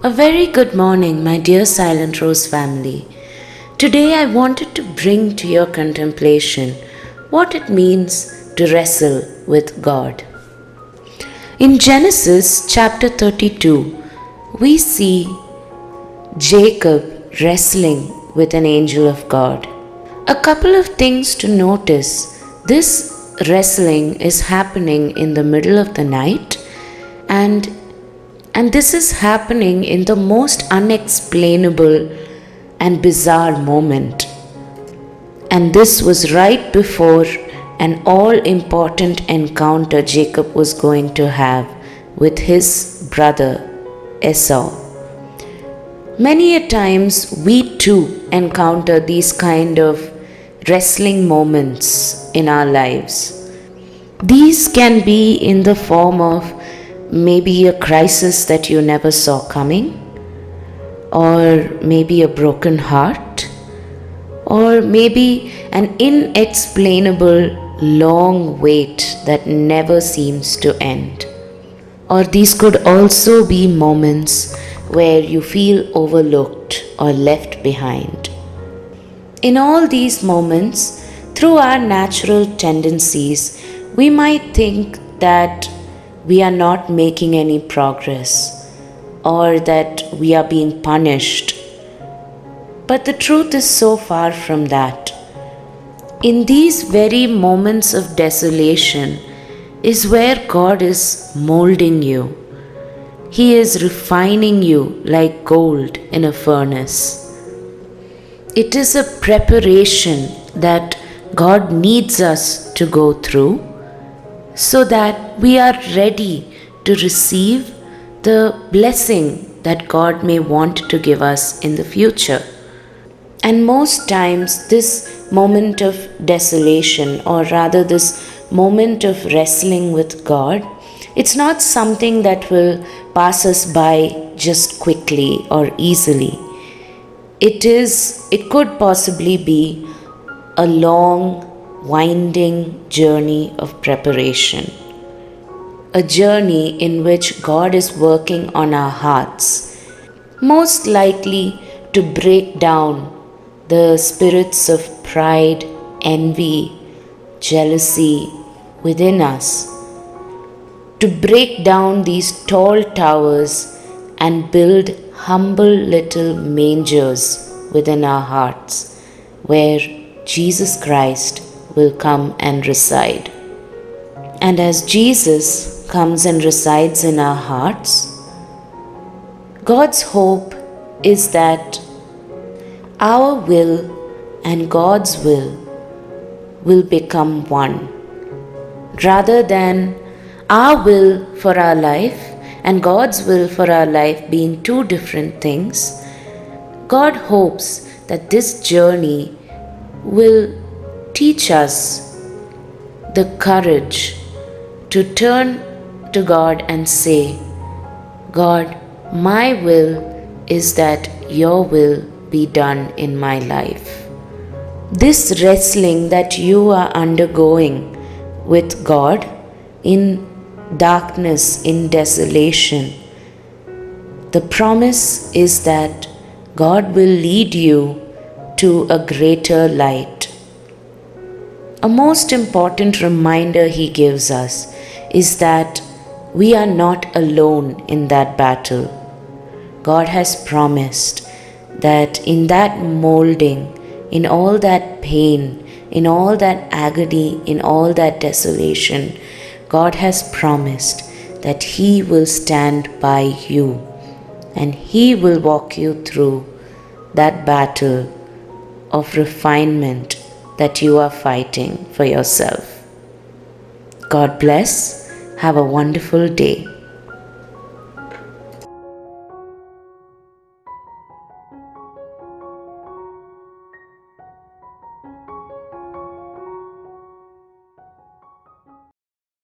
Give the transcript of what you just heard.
A very good morning, my dear Silent Rose family. Today I wanted to bring to your contemplation what it means to wrestle with God. In Genesis chapter 32, we see Jacob wrestling with an angel of God. A couple of things to notice. This wrestling is happening in the middle of the night and this is happening in the most unexplainable and bizarre moment. And this was right before an all-important encounter Jacob was going to have with his brother Esau. Many a times we too encounter these kind of wrestling moments in our lives. These can be in the form of maybe a crisis that you never saw coming, or maybe a broken heart, or maybe an inexplainable long wait that never seems to end. Or these could also be moments where you feel overlooked or left behind. In all these moments, through our natural tendencies, we might think that we are not making any progress or that we are being punished. But the truth is so far from that. In these very moments of desolation is where God is molding you. He is refining you like gold in a furnace. It is a preparation that God needs us to go through so that we are ready to receive the blessing that God may want to give us in the future. And most times this moment of desolation, or rather this moment of wrestling with God, it's not something that will pass us by just quickly or easily. It could possibly be a long, winding journey of preparation. A journey in which God is working on our hearts, most likely to break down the spirits of pride, envy, jealousy within us, to break down these tall towers and build humble little mangers within our hearts, where Jesus Christ will come and reside. And as Jesus comes and resides in our hearts, God's hope is that our will and God's will become one. Rather than our will for our life and God's will for our life being two different things, God hopes that this journey will teach us the courage to turn to God and say, God, my will is that your will be done in my life. This wrestling that you are undergoing with God in darkness, in desolation, the promise is that God will lead you to a greater light. A most important reminder He gives us is that we are not alone in that battle. God has promised that in that molding, in all that pain, in all that agony, in all that desolation, God has promised that He will stand by you and He will walk you through that battle of refinement that you are fighting for yourself. God bless. Have a wonderful day.